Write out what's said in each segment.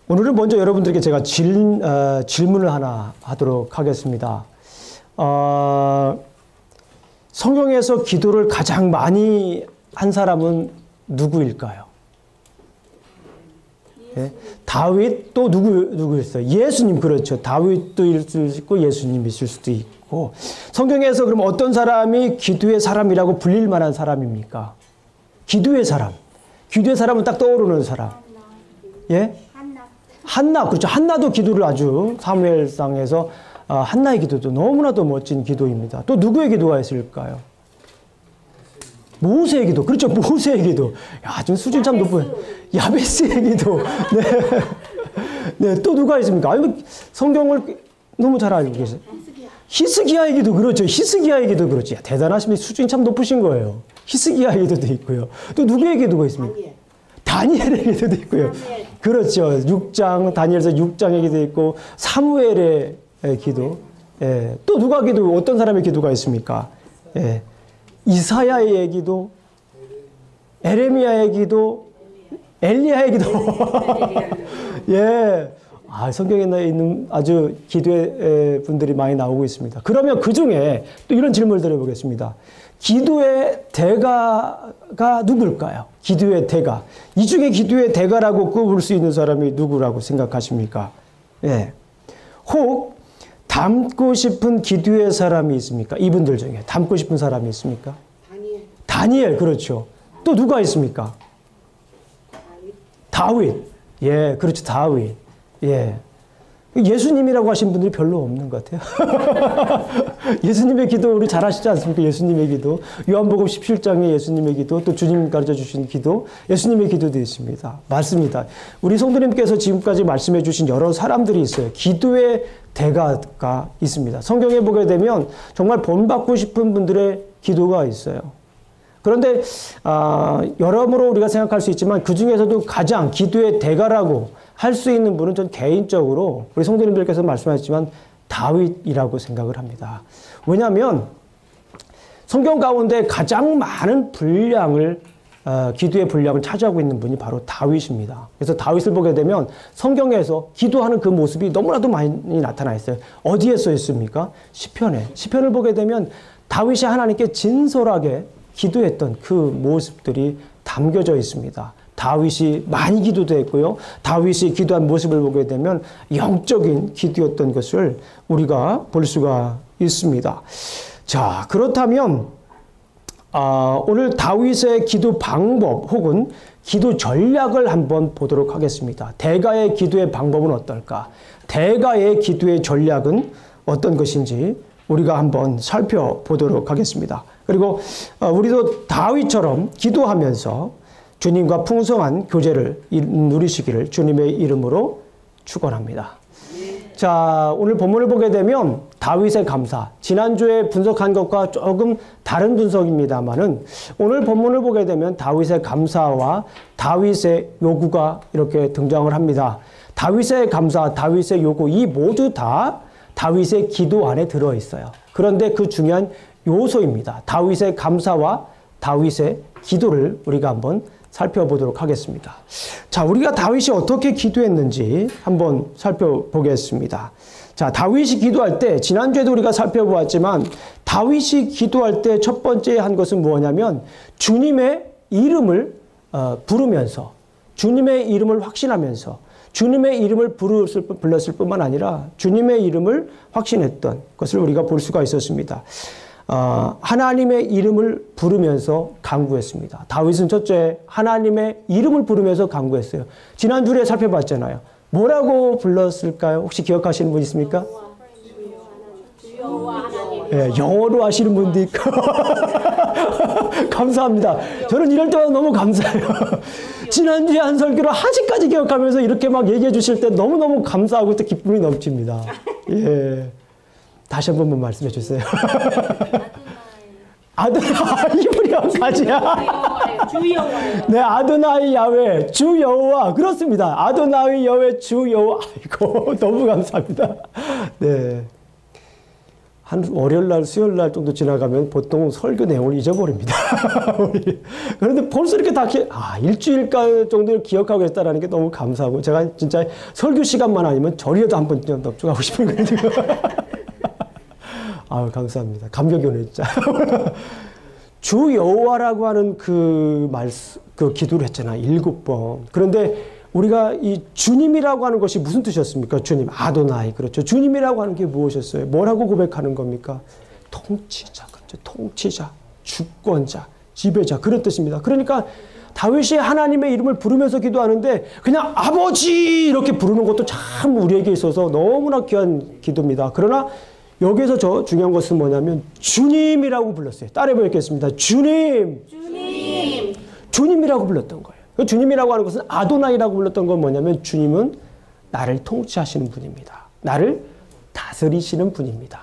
오늘은 먼저 여러분들에게 제가 질문을 하나 하도록 하겠습니다. 성경에서 기도를 가장 많이 한 사람은 누구일까요? 예? 다윗 또 누구였어요? 예수님, 그렇죠. 다윗도 있을 수 있고 예수님 있을 수도 있고. 성경에서 그럼 어떤 사람이 기도의 사람이라고 불릴 만한 사람입니까? 기도의 사람. 기도의 사람은 딱 떠오르는 사람. 예? 한나, 그렇죠. 한나도 기도를 아주 사무엘상에서 한나의 기도도 너무나도 멋진 기도입니다. 또 누구의 기도가 있을까요? 모세의 기도. 그렇죠. 모세의 기도. 야, 좀 수준 참 높은. 야베스의 기도. 네. 네, 또 누가 있습니까? 아유, 성경을 너무 잘 알고 계세요. 히스기야의 기도. 그렇죠. 히스기야의 기도. 그렇지. 야, 대단하십니다. 수준이 참 높으신 거예요. 히스기야의 기도도 있고요. 또 누구의 기도가 있습니까? 다니엘의 기도도 있고요. 그렇죠. 6장, 다니엘서 6장의 기도 있고, 사무엘의 기도. 예. 또 누가 기도, 어떤 사람의 기도가 있습니까? 예. 이사야의 기도, 에레미야의 기도, 엘리야의 기도. 예. 성경에 있는 아주 기도의 분들이 많이 나오고 있습니다. 그러면 그 중에 또 이런 질문을 드려보겠습니다. 기도의 대가가 누굴까요? 기도의 대가. 이 중에 기도의 대가라고 꼽을 수 있는 사람이 누구라고 생각하십니까? 예. 혹 닮고 싶은 기도의 사람이 있습니까? 이분들 중에 닮고 싶은 사람이 있습니까? 다니엘, 그렇죠. 또 누가 있습니까? 다윗. 예, 그렇죠. 다윗. 예. 예수님이라고 하신 분들이 별로 없는 것 같아요. 예수님의 기도 우리 잘 아시지 않습니까? 예수님의 기도. 요한복음 17장에 예수님의 기도, 또 주님 가르쳐 주신 기도, 예수님의 기도도 있습니다. 맞습니다. 우리 성도님께서 지금까지 말씀해 주신 여러 사람들이 있어요. 기도의 대가가 있습니다. 성경에 보게 되면 정말 본받고 싶은 분들의 기도가 있어요. 그런데 여러모로 우리가 생각할 수 있지만 그 중에서도 가장 기도의 대가라고 할 수 있는 분은 전 개인적으로 우리 성도님들께서 말씀하셨지만 다윗이라고 생각을 합니다. 왜냐하면 성경 가운데 가장 많은 분량을 기도의 분량을 차지하고 있는 분이 바로 다윗입니다. 그래서 다윗을 보게 되면 성경에서 기도하는 그 모습이 너무나도 많이 나타나 있어요. 어디에 써 있습니까? 시편에. 시편을 보게 되면 다윗이 하나님께 진솔하게 기도했던 그 모습들이 담겨져 있습니다. 다윗이 많이 기도도 했고요. 다윗이 기도한 모습을 보게 되면 영적인 기도였던 것을 우리가 볼 수가 있습니다. 자, 그렇다면 오늘 다윗의 기도 방법 혹은 기도 전략을 한번 보도록 하겠습니다. 대가의 기도의 방법은 어떨까? 대가의 기도의 전략은 어떤 것인지 우리가 한번 살펴보도록 하겠습니다. 그리고 우리도 다윗처럼 기도하면서 주님과 풍성한 교제를 누리시기를 주님의 이름으로 축원합니다. 자, 오늘 본문을 보게 되면 다윗의 감사, 지난주에 분석한 것과 조금 다른 분석입니다만은 오늘 본문을 보게 되면 다윗의 감사와 다윗의 요구가 이렇게 등장을 합니다. 다윗의 감사, 다윗의 요구, 이 모두 다 다윗의 기도 안에 들어있어요. 그런데 그 중요한 요소입니다. 다윗의 감사와 다윗의 기도를 우리가 한번 살펴보도록 하겠습니다. 자, 우리가 다윗이 어떻게 기도했는지 한번 살펴보겠습니다. 자, 다윗이 기도할 때, 지난주에도 우리가 살펴보았지만, 다윗이 기도할 때 첫 번째 한 것은 뭐냐면, 주님의 이름을 부르면서, 주님의 이름을 확신하면서, 주님의 이름을 불렀을 뿐만 아니라, 주님의 이름을 확신했던 것을 우리가 볼 수가 있었습니다. 하나님의 이름을 부르면서 간구했습니다. 다윗은 첫째 하나님의 이름을 부르면서 간구했어요. 지난주에 살펴봤잖아요. 뭐라고 불렀을까요? 혹시 기억하시는 분 있습니까? 네, 영어로 하시는 분도 있고 감사합니다. 저는 이럴 때마다 너무 감사해요. 지난주에 한 설교를 아직까지 기억하면서 이렇게 막 얘기해 주실 때 너무너무 감사하고 또 기쁨이 넘칩니다. 예. 다시 한 번만 말씀해 주세요. 아드나이, 이분이 여기까지야. 네, 아드나이 야훼, 주 여호와. 그렇습니다. 아드나이 야훼, 주 여호와. 아이고, 너무 감사합니다. 네. 한 월요일 날, 수요일 날 정도 지나가면 보통 설교 내용을 잊어버립니다. 그런데 벌써 이렇게 다, 일주일 정도를 기억하고 있다는 게 너무 감사하고, 제가 진짜 설교 시간만 아니면 절이라도 한 번 좀 넙죽하고 싶은 거예요. 아유, 감사합니다. 감격이 오네, 진짜. 주 여호와라고 하는 그 기도를 했잖아, 7번. 그런데 우리가 이 주님이라고 하는 것이 무슨 뜻이었습니까? 주님, 아도나이. 그렇죠. 주님이라고 하는 게 무엇이었어요? 뭐라고 고백하는 겁니까? 통치자. 그렇죠. 통치자, 주권자, 지배자. 그런 뜻입니다. 그러니까 다윗이 하나님의 이름을 부르면서 기도하는데 그냥 아버지 이렇게 부르는 것도 참 우리에게 있어서 너무나 귀한 기도입니다. 그러나 여기에서 저 중요한 것은 뭐냐면 주님이라고 불렀어요. 따라해 보겠습니다. 주님. 주님. 주님이라고 불렀던 거예요. 주님이라고 하는 것은 아도나이라고 불렀던 건 뭐냐면 주님은 나를 통치하시는 분입니다. 나를 다스리시는 분입니다.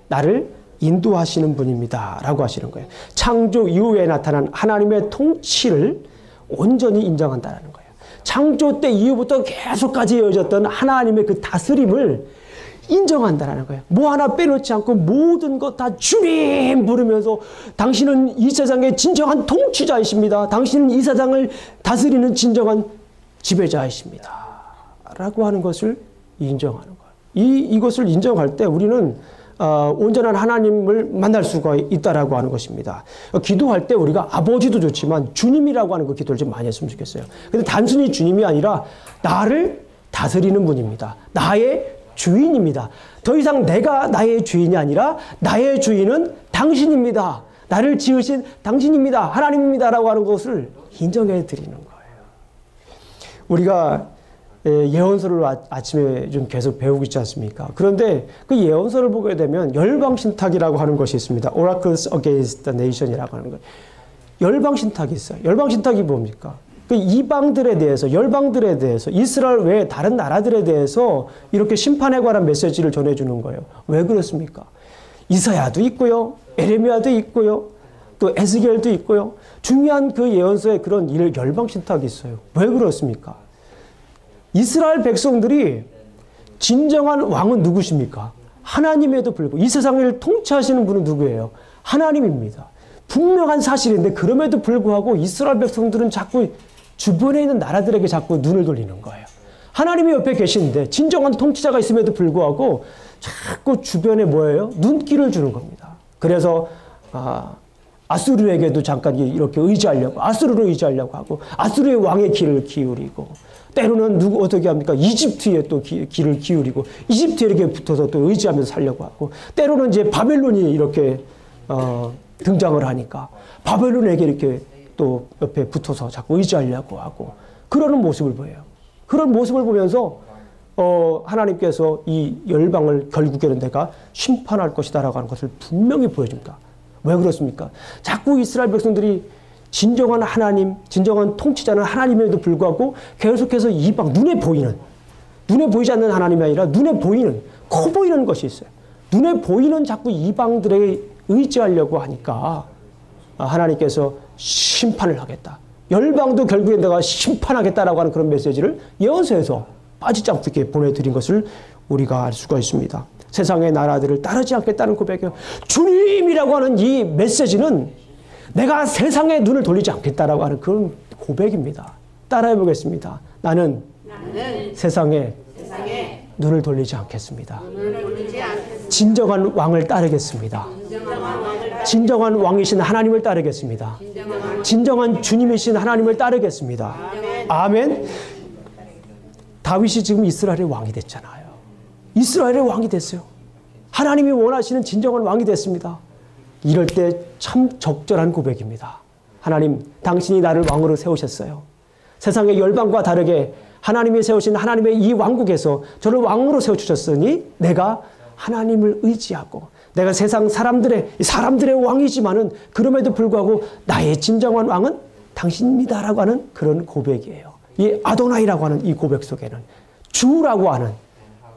나를 인도하시는 분입니다. 라고 하시는 거예요. 창조 이후에 나타난 하나님의 통치를 온전히 인정한다는 거예요. 창조 때 이후부터 계속까지 이어졌던 하나님의 그 다스림을 인정한다는 거예요. 뭐 하나 빼놓지 않고 모든 것 다 주님 부르면서 당신은 이 세상의 진정한 통치자이십니다. 당신은 이 세상을 다스리는 진정한 지배자이십니다. 라고 하는 것을 인정하는 거예요. 이것을 인정할 때 우리는 온전한 하나님을 만날 수가 있다라고 하는 것입니다. 기도할 때 우리가 아버지도 좋지만 주님이라고 하는 그 기도를 좀 많이 했으면 좋겠어요. 근데 단순히 주님이 아니라 나를 다스리는 분입니다. 나의 주인입니다. 더 이상 내가 나의 주인이 아니라 나의 주인은 당신입니다. 나를 지으신 당신입니다. 하나님입니다라고 하는 것을 인정해 드리는 거예요. 우리가 예언서를 아침에 좀 계속 배우고 있지 않습니까? 그런데 그 예언서를 보게 되면 열방신탁이라고 하는 것이 있습니다. Oracles Against the Nation이라고 하는 거예요. 열방신탁이 있어요. 열방신탁이 뭡니까? 그 이방들에 대해서, 열방들에 대해서, 이스라엘 외에 다른 나라들에 대해서 이렇게 심판에 관한 메시지를 전해주는 거예요. 왜 그렇습니까? 이사야도 있고요, 에레미야도 있고요, 또 에스겔도 있고요. 중요한 그 예언서에 그런 열방신탁이 있어요. 왜 그렇습니까? 이스라엘 백성들이 진정한 왕은 누구십니까? 하나님에도 불구하고 이 세상을 통치하시는 분은 누구예요? 하나님입니다. 분명한 사실인데 그럼에도 불구하고 이스라엘 백성들은 자꾸 주변에 있는 나라들에게 자꾸 눈을 돌리는 거예요. 하나님이 옆에 계시는데 진정한 통치자가 있음에도 불구하고 자꾸 주변에 뭐예요? 눈길을 주는 겁니다. 그래서 아수르에게도 잠깐 이렇게 의지하려고, 아수르로 의지하려고 하고, 아수르의 왕의 귀를 기울이고, 때로는 어떻게 합니까? 이집트에 또 귀를 기울이고, 이집트에게 붙어서 또 의지하면서 살려고 하고, 때로는 이제 바벨론이 이렇게 등장을 하니까 바벨론에게 이렇게 또 옆에 붙어서 자꾸 의지하려고 하고, 그러는 모습을 보여요. 그런 모습을 보면서 하나님께서 이 열방을 결국에는 내가 심판할 것이다라고 하는 것을 분명히 보여줍니다. 왜 그렇습니까? 자꾸 이스라엘 백성들이 진정한 하나님, 진정한 통치자는 하나님에도 불구하고 계속해서 이방, 눈에 보이지 않는 하나님이 아니라 눈에 보이는, 커 보이는 것이 있어요. 눈에 보이는 자꾸 이방들에게 의지하려고 하니까 하나님께서 심판을 하겠다. 열방도 결국엔 내가 심판하겠다라고 하는 그런 메시지를 예언서에서 빠지지 않고 이렇게 보내드린 것을 우리가 알 수가 있습니다. 세상의 나라들을 따르지 않겠다는 고백이에요. 주님이라고 하는 이 메시지는 내가 세상에 눈을 돌리지 않겠다라고 하는 그런 고백입니다. 따라해 보겠습니다. 나는 세상에 눈을 돌리지 않겠습니다. 진정한 왕을 따르겠습니다. 진정한 왕이신 하나님을 따르겠습니다. 진정한 주님이신 하나님을 따르겠습니다. 아멘. 다윗이 지금 이스라엘의 왕이 됐잖아요. 이스라엘의 왕이 됐어요. 하나님이 원하시는 진정한 왕이 됐습니다. 이럴 때 참 적절한 고백입니다. 하나님, 당신이 나를 왕으로 세우셨어요. 세상의 열방과 다르게 하나님이 세우신 하나님의 이 왕국에서 저를 왕으로 세워주셨으니 내가 하나님을 의지하고, 내가 세상 사람들의 왕이지만은 그럼에도 불구하고 나의 진정한 왕은 당신입니다라고 하는 그런 고백이에요. 이 아도나이라고 하는 이 고백 속에는 주라고 하는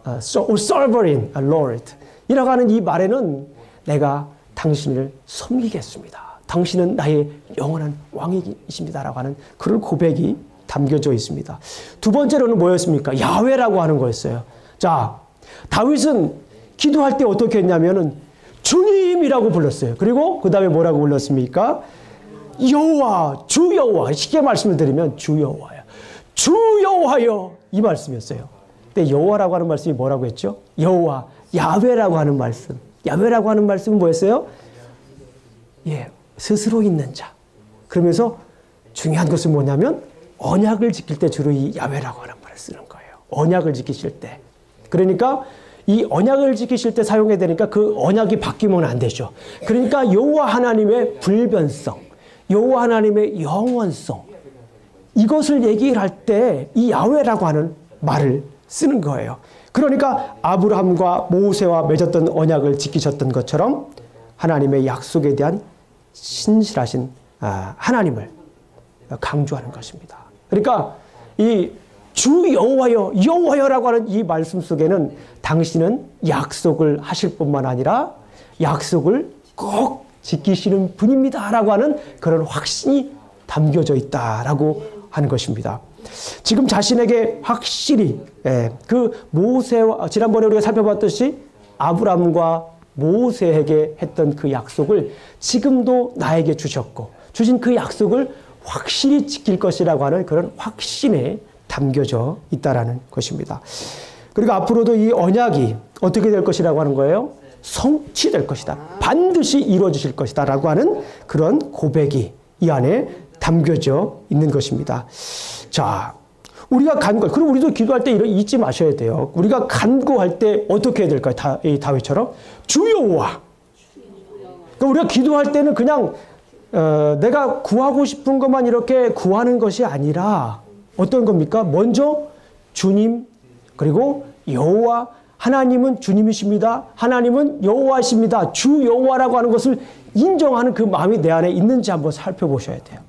sovereign Lord 이라고 하는 이 말에는 내가 당신을 섬기겠습니다. 당신은 나의 영원한 왕이십니다라고 하는 그런 고백이 담겨져 있습니다. 두 번째로는 뭐였습니까? 야훼라고 하는 거였어요. 자, 다윗은 기도할 때 어떻게 했냐면은 주님이라고 불렀어요. 그리고 그 다음에 뭐라고 불렀습니까? 여호와, 주 여호와. 쉽게 말씀을 드리면 주 여호와요. 주 여호와여, 이 말씀이었어요. 근데 여호와라고 하는 말씀이 뭐라고 했죠? 여호와, 야훼라고 하는 말씀. 야훼라고 하는 말씀은 뭐였어요? 예, 스스로 있는 자. 그러면서 중요한 것은 뭐냐면 언약을 지킬 때 주로 이 야훼라고 하는 말을 쓰는 거예요. 언약을 지키실 때. 그러니까 이 언약을 지키실 때 사용해야 되니까 그 언약이 바뀌면 안 되죠. 그러니까 여호와 하나님의 불변성, 여호와 하나님의 영원성, 이것을 얘기를 할 때 이 야훼라고 하는 말을 쓰는 거예요. 그러니까 아브라함과 모세와 맺었던 언약을 지키셨던 것처럼 하나님의 약속에 대한 신실하신 하나님을 강조하는 것입니다. 그러니까 이 주 여호와여, 여호와여라고 하는 이 말씀 속에는 당신은 약속을 하실 뿐만 아니라 약속을 꼭 지키시는 분입니다라고 하는 그런 확신이 담겨져 있다라고 하는 것입니다. 지금 자신에게 확실히 그 모세와 지난번에 우리가 살펴봤듯이 아브라함과 모세에게 했던 그 약속을 지금도 나에게 주셨고 주신 그 약속을 확실히 지킬 것이라고 하는 그런 확신에 담겨져 있다라는 것입니다. 그리고 앞으로도 이 언약이 어떻게 될 것이라고 하는 거예요? 성취될 것이다. 반드시 이루어지실 것이다 라고 하는 그런 고백이 이 안에 담겨져 있는 것입니다. 자, 우리가 간구, 그럼 우리도 기도할 때 잊지 마셔야 돼요. 우리가 간구할 때 어떻게 해야 될까요? 다윗처럼 주 여호와. 그러니까 우리가 기도할 때는 그냥 내가 구하고 싶은 것만 이렇게 구하는 것이 아니라 어떤 겁니까? 먼저 주님, 그리고 여호와, 하나님은 주님이십니다. 하나님은 여호와이십니다. 주 여호와라고 하는 것을 인정하는 그 마음이 내 안에 있는지 한번 살펴보셔야 돼요.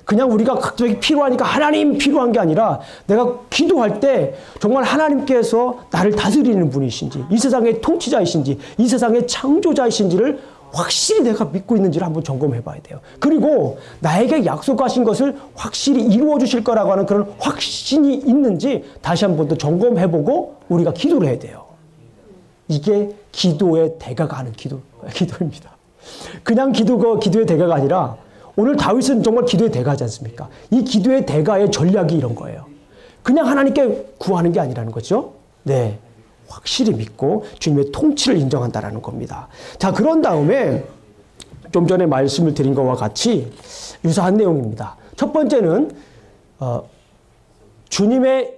그냥 우리가 갑자기 필요하니까 하나님 필요한 게 아니라 내가 기도할 때 정말 하나님께서 나를 다스리는 분이신지, 이 세상의 통치자이신지, 이 세상의 창조자이신지를 확실히 내가 믿고 있는지를 한번 점검해 봐야 돼요. 그리고 나에게 약속하신 것을 확실히 이루어 주실 거라고 하는 그런 확신이 있는지 다시 한번 더 점검해 보고 우리가 기도를 해야 돼요. 이게 기도의 대가가 하는 기도입니다. 그냥 기도의 대가가 아니라 오늘 다윗은 정말 기도의 대가지 않습니까? 이 기도의 대가의 전략이 이런 거예요. 그냥 하나님께 구하는 게 아니라는 거죠. 네. 확실히 믿고 주님의 통치를 인정한다라는 겁니다. 자, 그런 다음에 좀 전에 말씀을 드린 것과 같이 유사한 내용입니다. 첫 번째는 주님의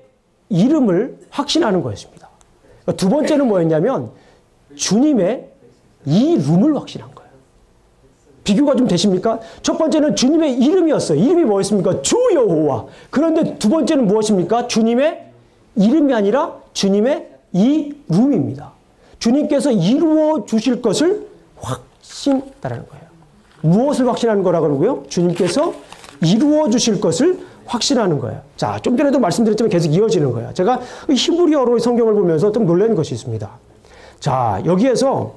이름을 확신하는 거였습니다. 두 번째는 뭐였냐면 주님의 이름을 확신한 거예요. 비교가 좀 되십니까? 첫 번째는 주님의 이름이었어요. 이름이 뭐였습니까? 주 여호와. 그런데 두 번째는 무엇입니까? 주님의 이름이 아니라 주님의 이름입니다. 주님께서 이루어 주실 것을 확신하라는 거예요. 무엇을 확신하는 거라고 하고요? 주님께서 이루어 주실 것을 확신하는 거예요. 자, 좀 전에도 말씀드렸지만 계속 이어지는 거예요. 제가 히브리어로 성경을 보면서 좀 놀란 것이 있습니다. 자, 여기에서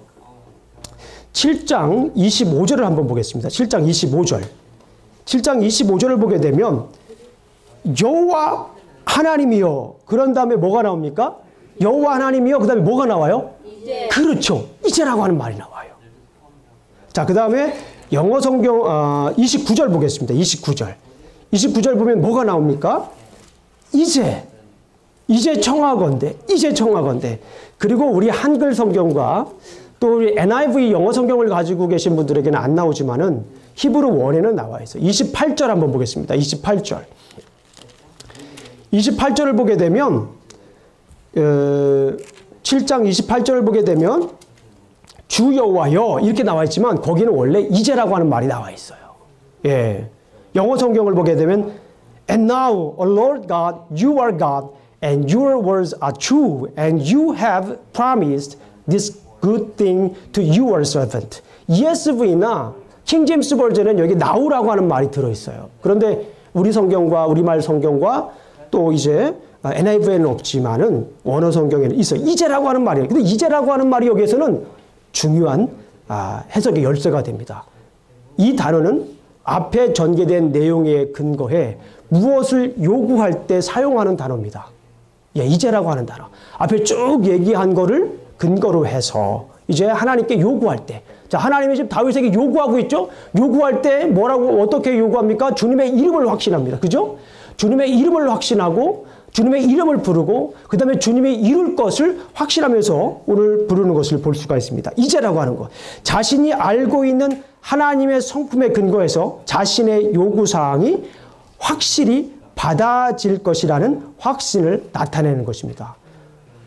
7장 25절을 한번 보겠습니다. 7장 25절. 7장 25절을 보게 되면 여호와 하나님이여. 그런 다음에 뭐가 나옵니까? 여호와 하나님이여. 그 다음에 뭐가 나와요? 이제. 그렇죠. 이제라고 하는 말이 나와요. 자, 그 다음에 영어 성경 29절 보겠습니다. 29절. 29절 보면 뭐가 나옵니까? 이제 청하건대. 이제 청하건대. 그리고 우리 한글 성경과 또 우리 NIV 영어 성경을 가지고 계신 분들에게는 안 나오지만은 히브리 원에는 나와 있어요. 28절 한번 보겠습니다. 28절. 28절을 보게 되면 7장 28절을 보게 되면 주 여호와여 이렇게 나와 있지만 거기는 원래 이제라고 하는 말이 나와 있어요. 예. 영어 성경을 보게 되면 And now, O Lord God, you are God, and your words are true, and you have promised this good thing to your servant. ESV나 킹 제임스 버전은 여기 now라고 하는 말이 들어있어요. 그런데 우리 성경과 우리말 성경과 또 이제 NIV에는 없지만은 원어 성경에는 있어요. 이제라고 하는 말이에요. 근데 이제라고 하는 말이 여기에서는 중요한 해석의 열쇠가 됩니다. 이 단어는 앞에 전개된 내용에 근거해 무엇을 요구할 때 사용하는 단어입니다. 예, 이제라고 하는 단어. 앞에 쭉 얘기한 거를 근거로 해서 이제 하나님께 요구할 때, 자, 하나님이 지금 다윗에게 요구하고 있죠? 요구할 때 뭐라고, 어떻게 요구합니까? 주님의 이름을 확신합니다. 그죠? 주님의 이름을 확신하고, 주님의 이름을 부르고, 그 다음에 주님이 이룰 것을 확신하면서 오늘 부르는 것을 볼 수가 있습니다. 이제라고 하는 것. 자신이 알고 있는 하나님의 성품에 근거해서 자신의 요구사항이 확실히 받아질 것이라는 확신을 나타내는 것입니다.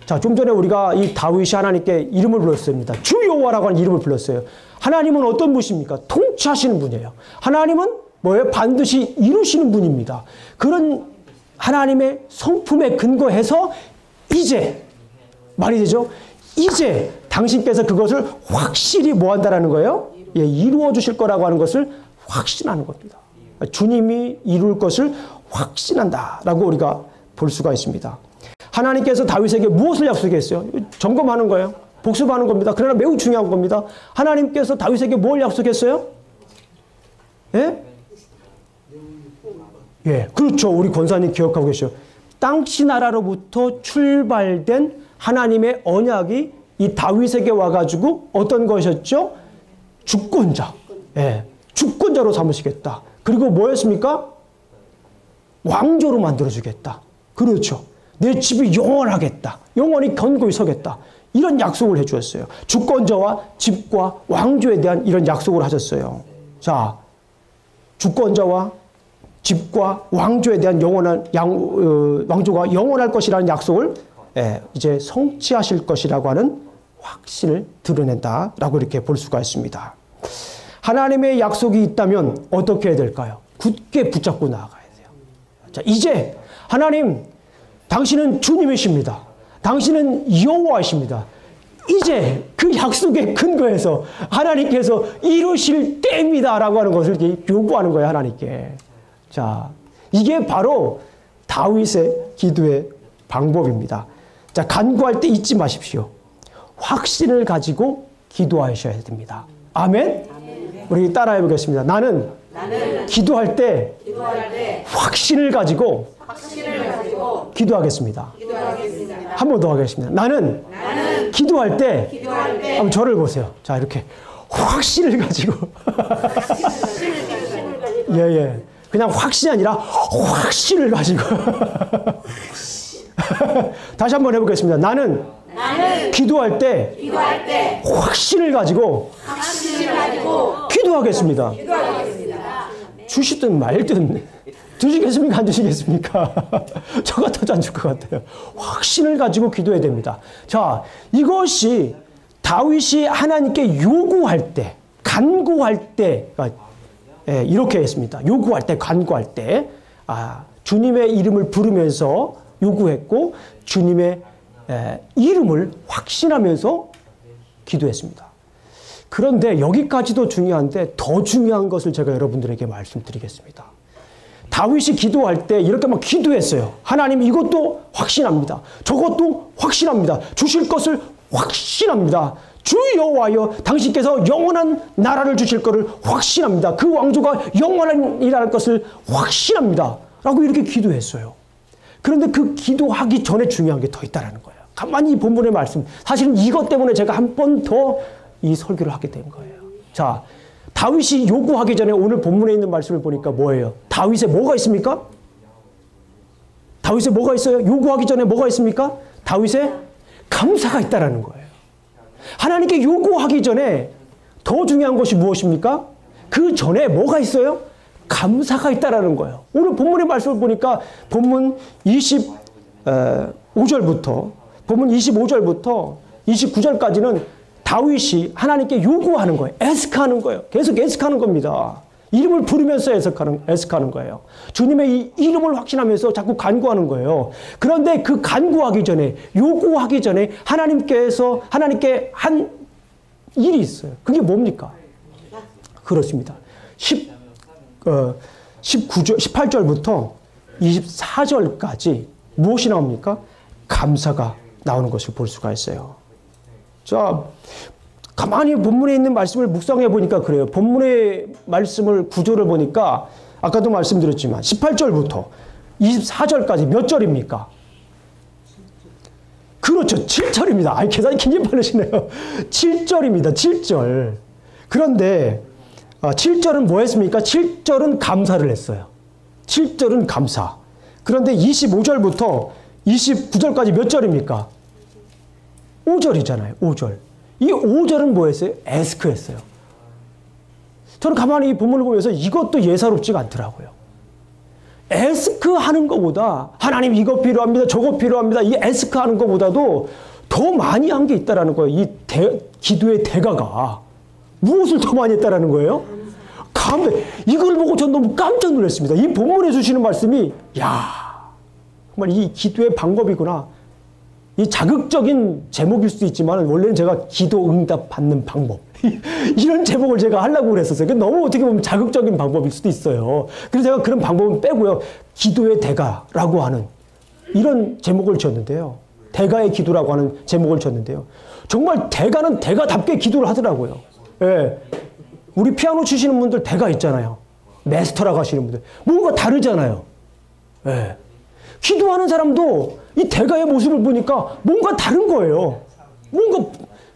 자, 좀 전에 우리가 이 다윗이 하나님께 이름을 불렀습니다. 주 여호와라고 하는 이름을 불렀어요. 하나님은 어떤 분이십니까? 통치하시는 분이에요. 하나님은 뭐예요? 반드시 이루시는 분입니다. 그런 하나님의 성품에 근거해서 이제, 말이 되죠? 이제 당신께서 그것을 확실히 뭐 한다라는 거예요? 예, 이루어 주실 거라고 하는 것을 확신하는 겁니다. 주님이 이룰 것을 확신한다라고 우리가 볼 수가 있습니다. 하나님께서 다윗에게 무엇을 약속했어요? 점검하는 거예요. 복습하는 겁니다. 그러나 매우 중요한 겁니다. 하나님께서 다윗에게 뭘 약속했어요? 예? 예, 그렇죠. 우리 권사님 기억하고 계셔. 땅시 나라로부터 출발된 하나님의 언약이 이 다윗에게 와가지고 어떤 것이었죠? 주권자. 예, 주권자로 삼으시겠다. 그리고 뭐였습니까? 왕조로 만들어주겠다. 그렇죠. 내 집이 영원하겠다. 영원히 견고히 서겠다. 이런 약속을 해주었어요. 주권자와 집과 왕조에 대한 이런 약속을 하셨어요. 자, 주권자와 집과 왕조에 대한 영원한 왕조가 영원할 것이라는 약속을 이제 성취하실 것이라고 하는 확신을 드러낸다라고 이렇게 볼 수가 있습니다. 하나님의 약속이 있다면 어떻게 해야 될까요? 굳게 붙잡고 나아가야 돼요. 자, 이제 하나님, 당신은 주님이십니다. 당신은 여호와이십니다. 이제 그 약속에 근거해서 하나님께서 이루실 때입니다라고 하는 것을 요구하는 거예요, 하나님께. 자, 이게 바로 다윗의 기도의 방법입니다. 자, 간구할 때 잊지 마십시오. 확신을 가지고 기도하셔야 됩니다. 아멘? 우리 따라해 보겠습니다. 나는 기도할 때 확신을 가지고 기도하겠습니다. 한 번 더 하겠습니다. 나는 기도할 때 한번 저를 보세요. 자, 이렇게 확신을 가지고 예. 그냥 확신이 아니라 확신을 가지고 다시 한번 해보겠습니다. 나는 기도할 때 확신을 가지고 기도하겠습니다. 주시든 말든 주시겠습니까? 안 주시겠습니까? 저 같아도 안 줄 것 같아요. 확신을 가지고 기도해야 됩니다. 자, 이것이 다윗이 하나님께 요구할 때, 간구할 때, 이렇게 했습니다. 요구할 때, 간구할 때, 주님의 이름을 부르면서 요구했고, 주님의 이름을 확신하면서 기도했습니다. 그런데 여기까지도 중요한데 더 중요한 것을 제가 여러분들에게 말씀드리겠습니다. 다윗이 기도할 때 이렇게 막 기도했어요. 하나님, 이것도 확신합니다. 저것도 확신합니다. 주실 것을 확신합니다. 주 여호와여, 당신께서 영원한 나라를 주실 것을 확신합니다. 그 왕조가 영원한이라는 것을 확신합니다. 라고 이렇게 기도했어요. 그런데 그 기도하기 전에 중요한 게 더 있다는 거예요. 가만히 이 본문의 말씀, 사실은 이것 때문에 제가 한 번 더 이 설교를 하게 된 거예요. 자, 다윗이 요구하기 전에 오늘 본문에 있는 말씀을 보니까 뭐예요? 다윗에 뭐가 있습니까? 다윗에 뭐가 있어요? 요구하기 전에 뭐가 있습니까? 다윗에 감사가 있다라는 거예요. 하나님께 요구하기 전에 더 중요한 것이 무엇입니까? 그 전에 뭐가 있어요? 감사가 있다라는 거예요. 오늘 본문의 말씀을 보니까 본문 25절부터 29절까지는 다윗이 하나님께 요구하는 거예요. 애석하는 거예요. 계속 애석하는 겁니다. 이름을 부르면서 애석하는 거예요. 주님의 이 이름을 확신하면서 자꾸 간구하는 거예요. 그런데 그 간구하기 전에, 요구하기 전에 하나님께 한 일이 있어요. 그게 뭡니까? 그렇습니다. 18절부터 24절까지 무엇이 나옵니까? 감사가 나오는 것을 볼 수가 있어요. 자, 가만히 본문에 있는 말씀을 묵상해 보니까 그래요. 본문의 말씀을 구조를 보니까 아까도 말씀드렸지만 18절부터 24절까지 몇 절입니까? 그렇죠. 7절입니다. 아이, 계산이 굉장히 빠르시네요. 7절입니다. 7절. 그런데 7절은 뭐 했습니까? 7절은 감사를 했어요. 7절은 감사. 그런데 25절부터 29절까지 몇 절입니까? 5절이잖아요. 5절. 이 5절은 뭐 했어요? 에스크 했어요. 저는 가만히 이 본문을 보면서 이것도 예사롭지가 않더라고요. 에스크 하는 것보다 하나님 이거 필요합니다. 저거 필요합니다. 이 에스크 하는 것보다도 더 많이 한 게 있다라는 거예요. 이 기도의 대가가. 무엇을 더 많이 했다라는 거예요? 이걸 보고 전 너무 깜짝 놀랐습니다. 이 본문에 주시는 말씀이 야, 정말 이 기도의 방법이구나. 이 자극적인 제목일 수도 있지만 원래는 제가 기도 응답 받는 방법 이런 제목을 제가 하려고 그랬었어요. 너무 어떻게 보면 자극적인 방법일 수도 있어요. 그래서 제가 그런 방법은 빼고요. 기도의 대가라고 하는 이런 제목을 지었는데요. 대가의 기도라고 하는 제목을 지었는데요. 정말 대가는 대가답게 기도를 하더라고요. 예. 우리 피아노 치시는 분들 대가 있잖아요. 마스터라고 하시는 분들. 뭔가 다르잖아요. 예. 기도하는 사람도 이 대가의 모습을 보니까 뭔가 다른 거예요.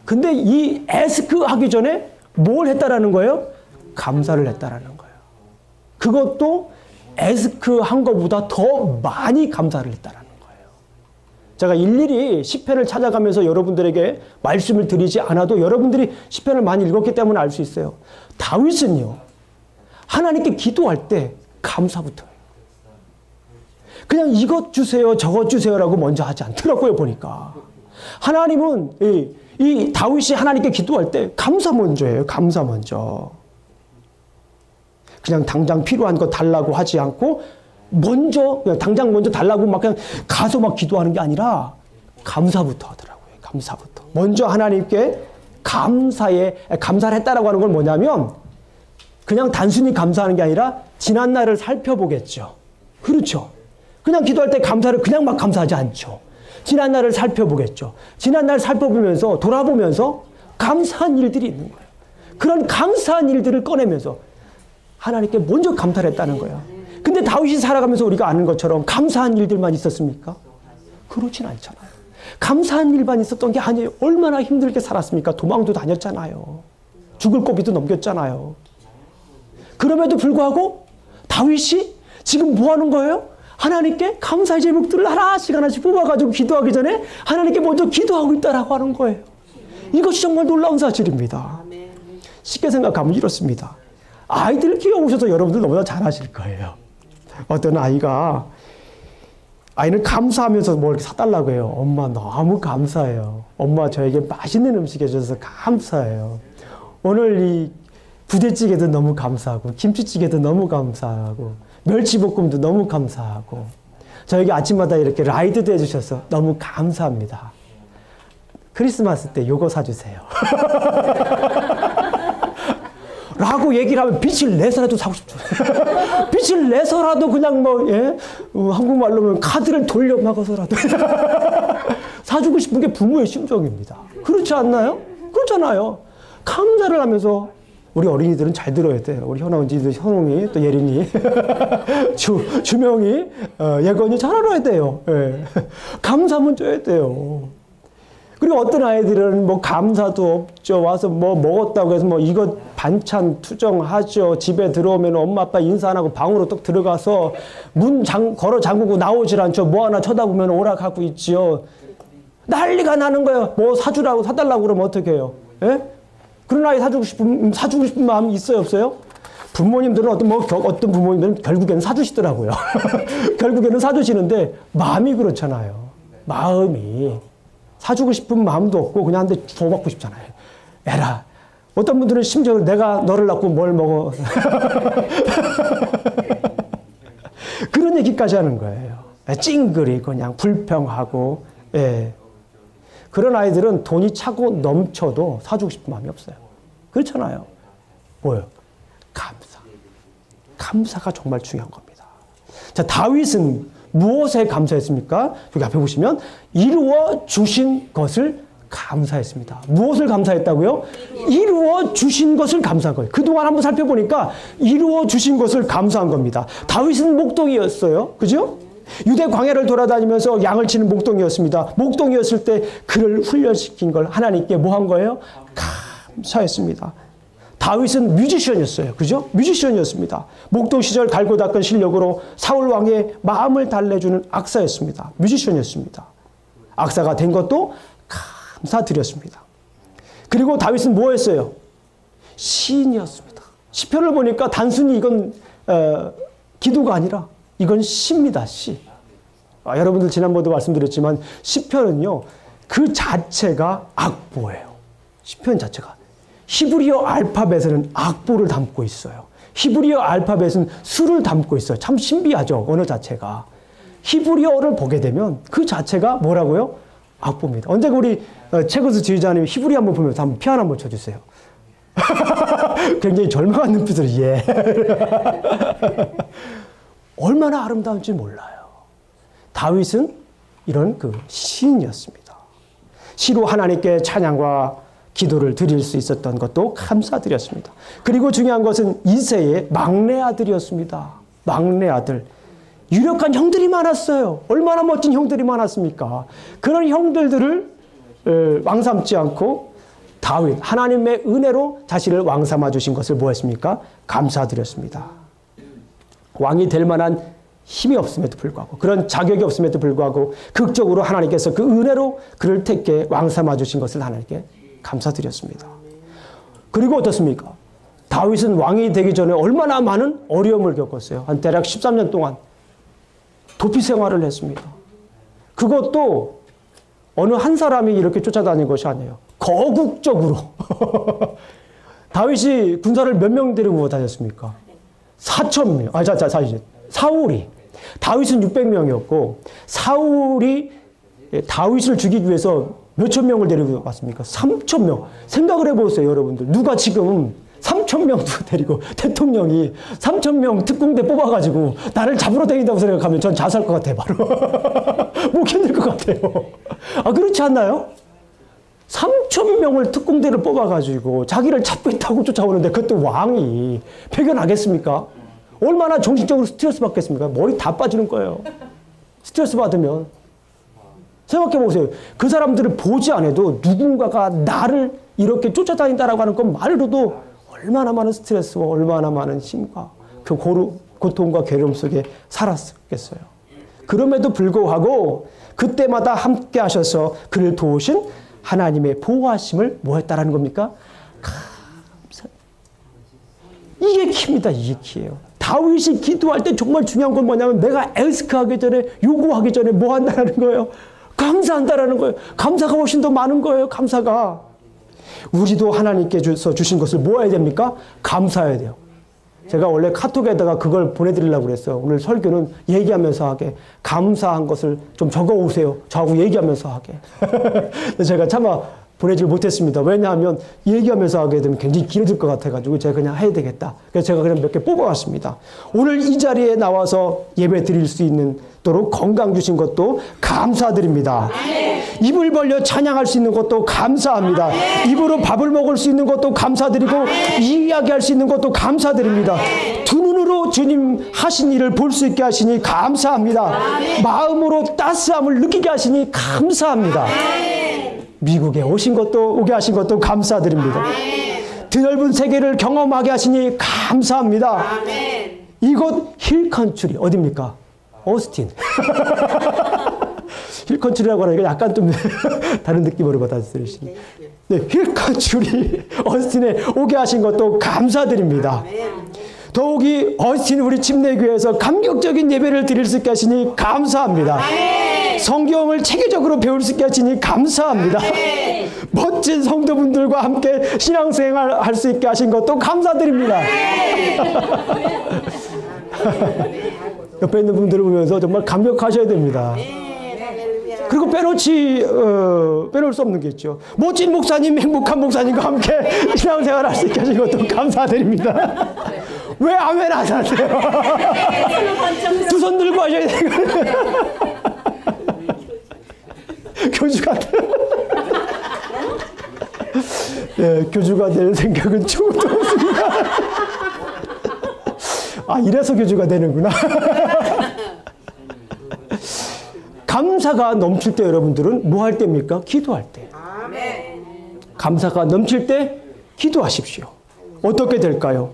근데 이 에스크 하기 전에 뭘 했다라는 거예요? 감사를 했다라는 거예요. 그것도 에스크 한 것보다 더 많이 감사를 했다라는 거예요. 제가 일일이 시편을 찾아가면서 여러분들에게 말씀을 드리지 않아도 여러분들이 시편을 많이 읽었기 때문에 알 수 있어요. 다윗은요, 하나님께 기도할 때 감사부터 해요. 그냥 이것 주세요, 저것 주세요라고 먼저 하지 않더라고요, 보니까. 하나님은, 이 다윗이 하나님께 기도할 때 감사 먼저 해요, 감사 먼저. 그냥 당장 필요한 거 달라고 하지 않고, 그냥 당장 먼저 달라고 막 그냥 가서 막 기도하는 게 아니라, 감사부터 하더라고요, 감사부터. 먼저 하나님께 감사를 했다라고 하는 건 뭐냐면, 그냥 단순히 감사하는 게 아니라, 지난날을 살펴보겠죠. 그렇죠. 그냥 기도할 때 감사를 그냥 막 감사하지 않죠. 지난날을 살펴보겠죠. 지난날 살펴보면서 돌아보면서 감사한 일들이 있는 거예요. 그런 감사한 일들을 꺼내면서 하나님께 먼저 감사를 했다는 거예요. 근데 다윗이 살아가면서 우리가 아는 것처럼 감사한 일들만 있었습니까? 그렇진 않잖아요. 감사한 일만 있었던 게 아니에요. 얼마나 힘들게 살았습니까? 도망도 다녔잖아요. 죽을 고비도 넘겼잖아요. 그럼에도 불구하고 다윗이 지금 뭐 하는 거예요? 하나님께 감사의 제목들을 하나씩 뽑아가지고 기도하기 전에 하나님께 먼저 기도하고 있다라고 하는 거예요. 이것이 정말 놀라운 사실입니다. 쉽게 생각하면 이렇습니다. 아이들 키워보셔서 여러분들 너무나 잘 아실 거예요. 어떤 아이는 감사하면서 뭘 이렇게 사달라고 해요. 엄마 너무 감사해요. 엄마 저에게 맛있는 음식 해줘서 감사해요. 오늘 이 부대찌개도 너무 감사하고 김치찌개도 너무 감사하고 멸치볶음도 너무 감사하고 저에게 아침마다 이렇게 라이드도 해주셔서 너무 감사합니다. 크리스마스 때 요거 사주세요. 라고 얘기를 하면 빛을 내서라도 사고 싶죠. 빛을 내서라도 그냥 한국말로 카드를 돌려막아서라도 사주고 싶은 게 부모의 심정입니다. 그렇지 않나요? 그렇잖아요. 감사를 하면서 우리 어린이들은 잘 들어야 돼요. 우리 현홍이, 또 예린이, 주명이, 예건이 잘 알아야 돼요. 예. 감사하면 줘야 돼요. 그리고 어떤 아이들은 뭐 감사도 없죠. 와서 뭐 먹었다고 해서 뭐 이것 반찬 투정하죠. 집에 들어오면 엄마 아빠 인사 안 하고 방으로 또 들어가서 문 걸어 잠그고 나오질 않죠. 뭐 하나 쳐다보면 오락하고 있지요. 난리가 나는 거예요. 뭐 사달라고 그러면 어떻게 해요? 예? 그런 아이 사주고 싶은 마음이 있어요, 없어요? 부모님들은 어떤 부모님들은 결국에는 사주시더라고요. 결국에는 사주시는데 마음이 그렇잖아요. 마음이 사주고 싶은 마음도 없고 그냥 한 대 줘받고 싶잖아요. 에라. 어떤 분들은 심지어 내가 너를 낳고 뭘 먹어. 그런 얘기까지 하는 거예요. 찡그리 그냥 불평하고. 예. 그런 아이들은 돈이 차고 넘쳐도 사주고 싶은 마음이 없어요. 그렇잖아요. 뭐예요? 감사가 정말 중요한 겁니다. 자, 다윗은 무엇에 감사했습니까? 여기 앞에 보시면 이루어 주신 것을 감사했습니다. 무엇을 감사했다고요? 이루어 주신 것을 감사한 거예요. 그동안 한번 살펴보니까 이루어 주신 것을 감사한 겁니다. 다윗은 목동이었어요. 그죠? 유대 광야를 돌아다니면서 양을 치는 목동이었습니다. 목동이었을 때 그를 훈련시킨 걸 하나님께 뭐 한 거예요? 감사했습니다. 다윗은 뮤지션이었어요. 그죠? 뮤지션이었습니다. 목동 시절 갈고 닦은 실력으로 사울 왕의 마음을 달래주는 악사였습니다. 뮤지션이었습니다. 악사가 된 것도 감사드렸습니다. 그리고 다윗은 뭐 했어요? 시인이었습니다. 시편을 보니까 단순히 이건 기도가 아니라 이건 시입니다. 시. 여러분들 지난번에도 말씀드렸지만 시편은요. 그 자체가 악보예요. 시편 자체가. 히브리어 알파벳에는 악보를 담고 있어요. 히브리어 알파벳은 수를 담고 있어요. 참 신비하죠. 언어 자체가. 히브리어를 보게 되면 그 자체가 뭐라고요? 악보입니다. 언제가 우리 체거스 지휘자님 히브리 한번 보면서 한번 피아노 한번 쳐주세요. 굉장히 절망한 눈빛으로 예. 얼마나 아름다운지 몰라요. 다윗은 이런 그 시인이었습니다. 시로 하나님께 찬양과 기도를 드릴 수 있었던 것도 감사드렸습니다. 그리고 중요한 것은 이새의 막내 아들이었습니다. 막내 아들. 유력한 형들이 많았어요. 얼마나 멋진 형들이 많았습니까? 그런 형들을 왕삼지 않고 다윗, 하나님의 은혜로 자신을 왕삼아 주신 것을 뭐 했습니까? 감사드렸습니다. 왕이 될 만한 힘이 없음에도 불구하고 그런 자격이 없음에도 불구하고 극적으로 하나님께서 그 은혜로 그를 택해 왕삼아 주신 것을 하나님께 감사드렸습니다. 그리고 어떻습니까? 다윗은 왕이 되기 전에 얼마나 많은 어려움을 겪었어요. 한 대략 13년 동안 도피 생활을 했습니다. 그것도 어느 한 사람이 이렇게 쫓아다닌 것이 아니에요. 거국적으로. 다윗이 군사를 몇 명 데리고 다녔습니까? 4,000명. 사울이. 다윗은 600명이었고 사울이 다윗을 죽이기 위해서 몇천 명을 데리고 왔습니까? 3,000명. 생각을 해보세요, 여러분들. 누가 지금 3,000명 데리고 대통령이 3,000명 특공대 뽑아가지고 나를 잡으러 다닌다고 생각하면 전 자살 것 같아요, 바로. 못 견딜 것 같아요. 아, 그렇지 않나요? 3,000명을 특공대를 뽑아가지고 자기를 잡고 있다고 쫓아오는데 그것도 왕이 배견하겠습니까? 얼마나 정신적으로 스트레스 받겠습니까? 머리 다 빠지는 거예요. 스트레스 받으면. 생각해 보세요. 그 사람들을 보지 않아도 누군가가 나를 이렇게 쫓아다닌다라고 하는 것만으로도 얼마나 많은 스트레스와 얼마나 많은 힘과 그 고통과 괴로움 속에 살았겠어요. 그럼에도 불구하고 그때마다 함께 하셔서 그를 도우신 하나님의 보호하심을 뭐 했다라는 겁니까? 감사. 이게 키입니다. 이게 키예요. 다윗이 기도할 때 정말 중요한 건 뭐냐면 내가 에스크하기 전에 요구하기 전에 뭐 한다는 거예요? 감사한다라는 거예요. 감사가 훨씬 더 많은 거예요. 감사가. 우리도 하나님께서 주신 것을 뭐 해야 됩니까? 감사해야 돼요. 제가 원래 카톡에다가 그걸 보내드리려고 그랬어요. 오늘 설교는 얘기하면서 하게. 감사한 것을 좀 적어오세요. 저하고 얘기하면서 하게. 제가 차마 보내질 못했습니다. 왜냐하면 얘기하면서 하게 되면 굉장히 길어질 것 같아가지고 제가 그냥 해야 되겠다. 그래서 제가 그냥 몇 개 뽑아왔습니다. 오늘 이 자리에 나와서 예배 드릴 수 있도록 건강 주신 것도 감사드립니다. 입을 벌려 찬양할 수 있는 것도 감사합니다. 입으로 밥을 먹을 수 있는 것도 감사드리고 이야기할 수 있는 것도 감사드립니다. 두 눈으로 주님 하신 일을 볼 수 있게 하시니 감사합니다. 마음으로 따스함을 느끼게 하시니 감사합니다. 미국에 오신 것도 오게 하신 것도 감사드립니다. 드넓은 세계를 경험하게 하시니 감사합니다. 이곳 힐컨츄리 어디입니까? 오스틴. 힐컨츄리라고 하니까 약간 좀 다른 느낌으로 받아들이시니. 네, 힐컨츄리 오스틴에 오게 하신 것도 감사드립니다. 더욱이 오스틴 우리 침례교회에서 감격적인 예배를 드릴 수 있게 하시니 감사합니다. 성경을 체계적으로 배울 수 있게 하시니 감사합니다. 멋진 성도분들과 함께 신앙생활 할 수 있게 하신 것도 감사드립니다. 옆에 있는 분들을 보면서 정말 감격하셔야 됩니다. 그리고 빼놓을 수 없는 게 있죠. 멋진 목사님, 행복한 목사님과 함께 신앙생활 할 수 있게 하신 것도 감사드립니다. 왜 아멘 안 하세요? 두 손 들고 하셔야 돼요. 교주 같아요. 네, 교주가 될 생각은 조금도 없습니다. 아, 이래서 교주가 되는구나. 감사가 넘칠 때 여러분들은 뭐 할 때입니까? 기도할 때. 감사가 넘칠 때 기도하십시오. 어떻게 될까요?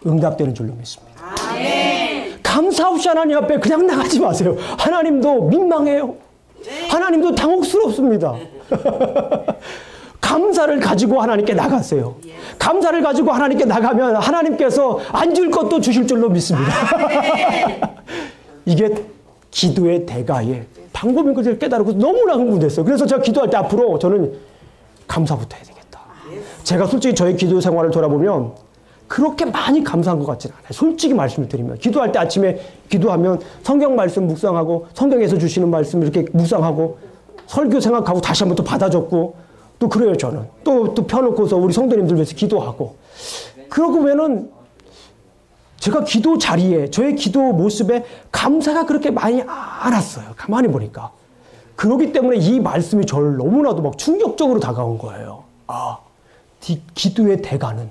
응답되는 줄로 믿습니다. 감사 없이 하나님 앞에 그냥 나가지 마세요. 하나님도 민망해요. 하나님도 당혹스럽습니다. 감사를 가지고 하나님께 나가세요. 감사를 가지고 하나님께 나가면 하나님께서 안 줄 것도 주실 줄로 믿습니다. 이게 기도의 대가의 방법인 것을 깨달고 너무나 흥분됐어요. 그래서 제가 기도할 때 앞으로 저는 감사부터 해야 되겠다. 제가 솔직히 저의 기도 생활을 돌아보면 그렇게 많이 감사한 것 같지는 않아요. 솔직히 말씀을 드리면. 기도할 때 아침에 기도하면 성경 말씀 묵상하고 성경에서 주시는 말씀 이렇게 묵상하고 설교 생각하고 다시 한번 또 받아 적고 또 그래요, 저는. 또 펴놓고서 우리 성도님들 위해서 기도하고. 그러고 보면은 제가 기도 자리에, 저의 기도 모습에 감사가 그렇게 많이 안 왔어요. 가만히 보니까. 그렇기 때문에 이 말씀이 저를 너무나도 막 충격적으로 다가온 거예요. 아, 기도의 대가는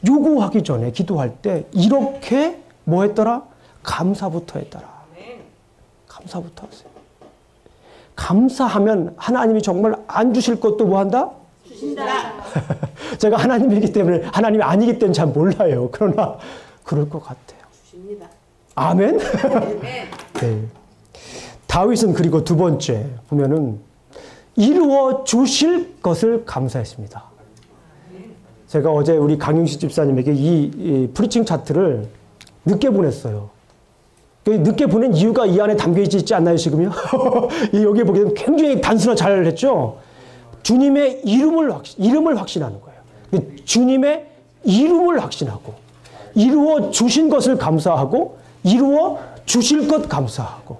요구하기 전에 기도할 때 이렇게 뭐 했더라? 감사부터 했더라. 감사부터 하세요. 감사하면 하나님이 정말 안 주실 것도 뭐 한다? 주신다. 제가 하나님이기 때문에, 하나님이 아니기 때문에 잘 몰라요. 그러나 그럴 것 같아요. 주십니다. 아멘? 네. 다윗은 그리고 두 번째 보면은 이루어 주실 것을 감사했습니다. 제가 어제 우리 강윤식 집사님에게 이 프리칭 차트를 늦게 보냈어요. 늦게 보낸 이유가 이 안에 담겨 있지 않나요, 지금요? 여기 보게 되면 굉장히 단순하게 잘 했죠? 주님의 이름을 확신하는 거예요. 주님의 이름을 확신하고, 이루어 주신 것을 감사하고, 이루어 주실 것 감사하고.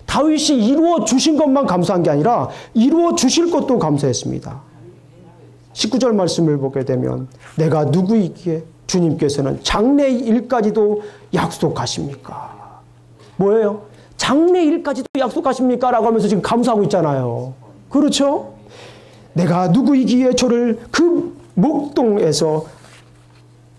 다윗이 이루어 주신 것만 감사한 게 아니라, 이루어 주실 것도 감사했습니다. 19절 말씀을 보게 되면, 내가 누구이기에 주님께서는 장래일까지도 약속하십니까? 뭐예요? 장래일까지도 약속하십니까? 라고 하면서 지금 감사하고 있잖아요. 그렇죠? 내가 누구이기에 저를 그 목동에서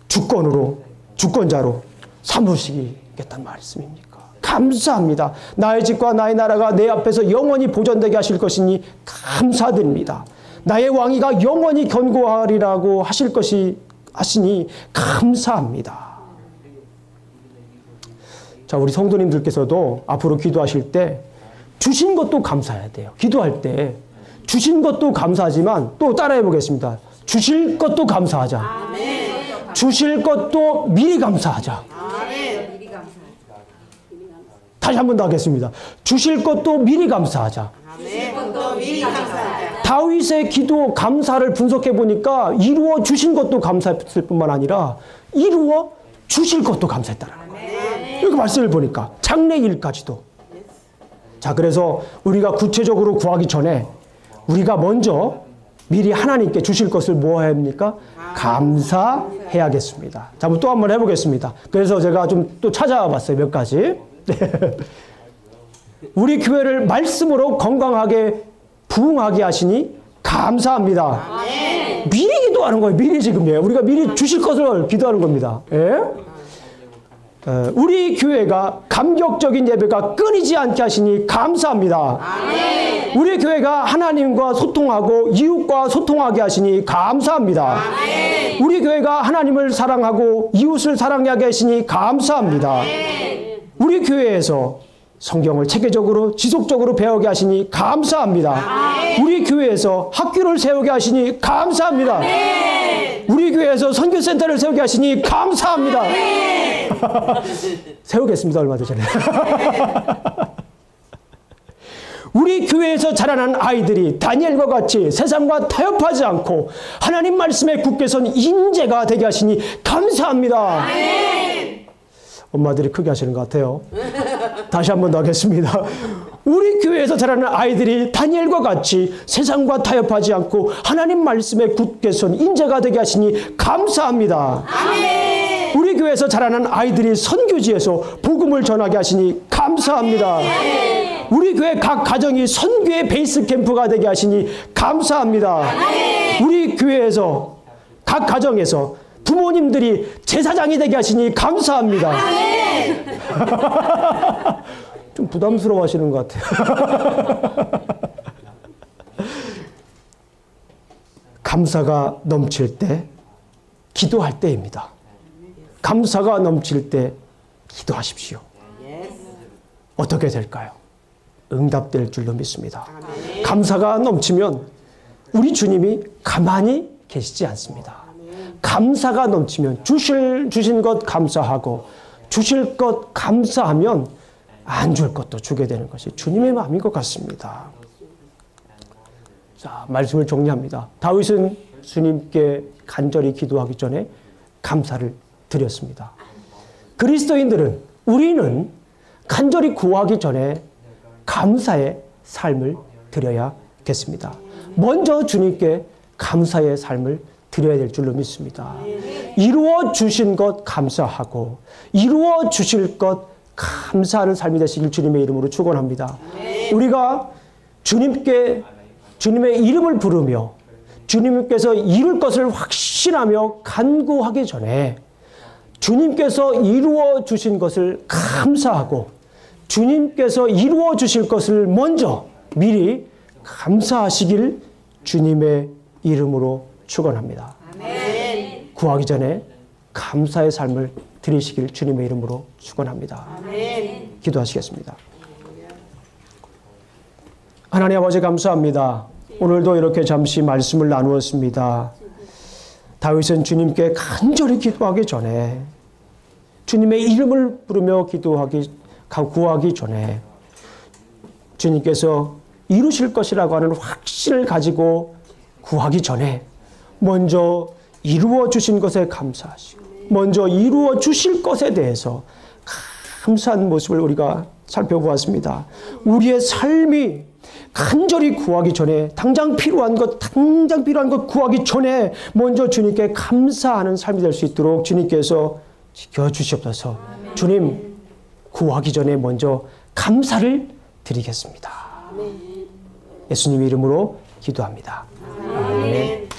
주권자로 삼으시겠다는 말씀입니까? 감사합니다. 나의 집과 나의 나라가 내 앞에서 영원히 보존되게 하실 것이니 감사드립니다. 나의 왕위가 영원히 견고하리라고 하시니 감사합니다. 자, 우리 성도님들께서도 앞으로 기도하실 때 주신 것도 감사해야 돼요. 기도할 때 주신 것도 감사하지만 또 따라해 보겠습니다. 주실 것도 감사하자. 아멘. 주실 것도 미리 감사하자. 아멘. 다시 한 번 더 하겠습니다. 주실 것도 미리 감사하자. 다윗의 기도 감사를 분석해 보니까 이루어 주신 것도 감사했을 뿐만 아니라 이루어 주실 것도 감사했다라는 거예요. 이렇게 말씀을 보니까 장래일까지도. 자, 그래서 우리가 구체적으로 구하기 전에 우리가 먼저 미리 하나님께 주실 것을 뭐 해야 합니까? 감사해야겠습니다. 자, 또 한번 해보겠습니다. 그래서 제가 좀 또 찾아봤어요. 몇 가지. 우리 교회를 말씀으로 건강하게 부흥하게 하시니 감사합니다. 아멘. 미리 기도하는 거예요. 미리 지금이에요. 우리가 미리 주실 것을 기도하는 겁니다. 예? 우리 교회가 감격적인 예배가 끊이지 않게 하시니 감사합니다. 아멘. 우리 교회가 하나님과 소통하고 이웃과 소통하게 하시니 감사합니다. 아멘. 우리 교회가 하나님을 사랑하고 이웃을 사랑하게 하시니 감사합니다. 아멘. 우리 교회에서 성경을 체계적으로 지속적으로 배우게 하시니 감사합니다. 아멘. 우리 교회에서 학교를 세우게 하시니 감사합니다. 아멘. 우리 교회에서 선교센터를 세우게 하시니 감사합니다. 세우겠습니다. 얼마 전에. 우리 교회에서 자라난 아이들이 다니엘과 같이 세상과 타협하지 않고 하나님 말씀에 굳게 선 인재가 되게 하시니 감사합니다. 아멘. 엄마들이 크게 하시는 것 같아요. 다시 한 번 더 하겠습니다. 우리 교회에서 자라는 아이들이 다니엘과 같이 세상과 타협하지 않고 하나님 말씀에 굳게 선 인재가 되게 하시니 감사합니다. 아멘. 우리 교회에서 자라는 아이들이 선교지에서 복음을 전하게 하시니 감사합니다. 아멘. 우리 교회 각 가정이 선교의 베이스 캠프가 되게 하시니 감사합니다. 아멘. 우리 교회에서 각 가정에서 부모님들이 제사장이 되게 하시니 감사합니다. 아멘. 좀 부담스러워 하시는 것 같아요. 감사가 넘칠 때 기도할 때입니다. 감사가 넘칠 때 기도하십시오. 어떻게 될까요? 응답될 줄로 믿습니다. 감사가 넘치면 우리 주님이 가만히 계시지 않습니다. 감사가 넘치면 주신 것 감사하고 주실 것 감사하면 안 줄 것도 주게 되는 것이 주님의 마음인 것 같습니다. 자, 말씀을 정리합니다. 다윗은 주님께 간절히 기도하기 전에 감사를 드렸습니다. 그리스도인들은, 우리는 간절히 구하기 전에 감사의 삶을 드려야겠습니다. 먼저 주님께 감사의 삶을 드려야 될 줄로 믿습니다. 이루어 주신 것 감사하고 이루어 주실 것 감사하는 삶이 되시길 주님의 이름으로 축원합니다. 우리가 주님의 이름을 부르며 주님께서 이룰 것을 확신하며 간구하기 전에 주님께서 이루어 주신 것을 감사하고 주님께서 이루어 주실 것을 먼저 미리 감사하시길 주님의 이름으로 축원합니다. 아멘. 구하기 전에 감사의 삶을 드리시길 주님의 이름으로 축원합니다. 아멘. 기도하시겠습니다. 하나님 아버지 감사합니다. 오늘도 이렇게 잠시 말씀을 나누었습니다. 다윗은 주님께 간절히 기도하기 전에 주님의 이름을 부르며 구하기 전에 주님께서 이루실 것이라고 하는 확신을 가지고 구하기 전에 먼저 이루어 주신 것에 감사하시고 먼저 이루어 주실 것에 대해서 감사한 모습을 우리가 살펴보았습니다. 우리의 삶이 간절히 구하기 전에 당장 필요한 것 구하기 전에 먼저 주님께 감사하는 삶이 될 수 있도록 주님께서 지켜주시옵소서. 주님, 구하기 전에 먼저 감사를 드리겠습니다. 예수님 이름으로 기도합니다. 아멘.